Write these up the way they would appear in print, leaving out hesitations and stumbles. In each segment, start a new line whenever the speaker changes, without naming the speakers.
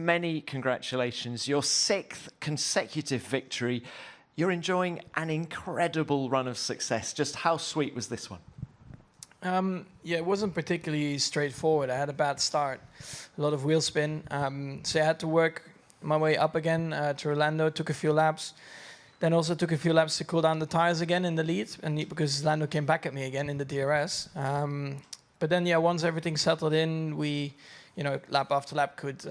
many congratulations. Your 6th consecutive victory. You're enjoying an incredible run of success. Just how sweet was this one?
Yeah, it wasn't particularly straightforward. I had a bad start, a lot of wheel spin. So I had to work my way up again to Orlando, took a few laps. Then also took a few laps to cool down the tires again in the lead, and because Lando came back at me again in the DRS. But then, yeah, once everything settled in, we, lap after lap could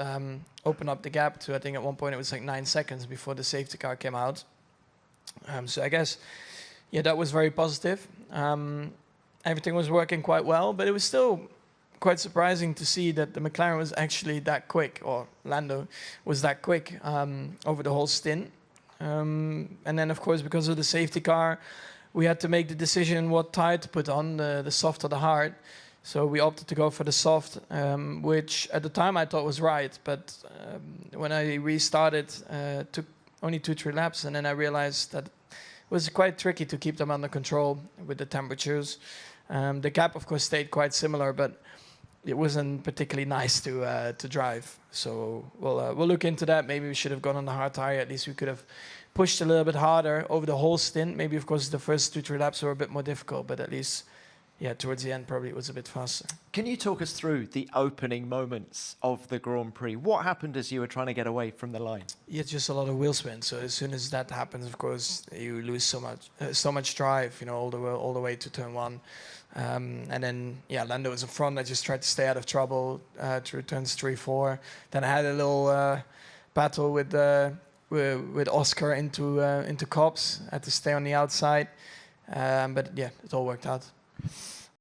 open up the gap to, I think at one point it was like 9 seconds before the safety car came out. So I guess, yeah, that was very positive. Everything was working quite well, but it was still quite surprising to see that the McLaren was actually that quick, or Lando was that quick over the whole stint. And then, of course, because of the safety car, we had to make the decision what tire to put on, the soft or the hard. So we opted to go for the soft, which at the time I thought was right. But when I restarted, took only 2-3 laps, and then I realized that it was quite tricky to keep them under control with the temperatures. The gap, of course, stayed quite similar, but it wasn't particularly nice to drive. So we'll look into that. Maybe we should have gone on the hard tire. At least we could have pushed a little bit harder over the whole stint. Maybe, of course, the first 2-3 laps were a bit more difficult, but at least, yeah, towards the end, probably it was a bit faster.
Can you talk us through the opening moments of the Grand Prix? What happened as you were trying to get away from the line?
Yeah, it's just a lot of wheel spin. So as soon as that happens, of course, you lose so much drive, all the way to turn 1. And then, yeah, Lando was in front. I just tried to stay out of trouble through turns 3, 4. Then I had a little battle with Oscar into Copse. I had to stay on the outside. But yeah, it all worked out.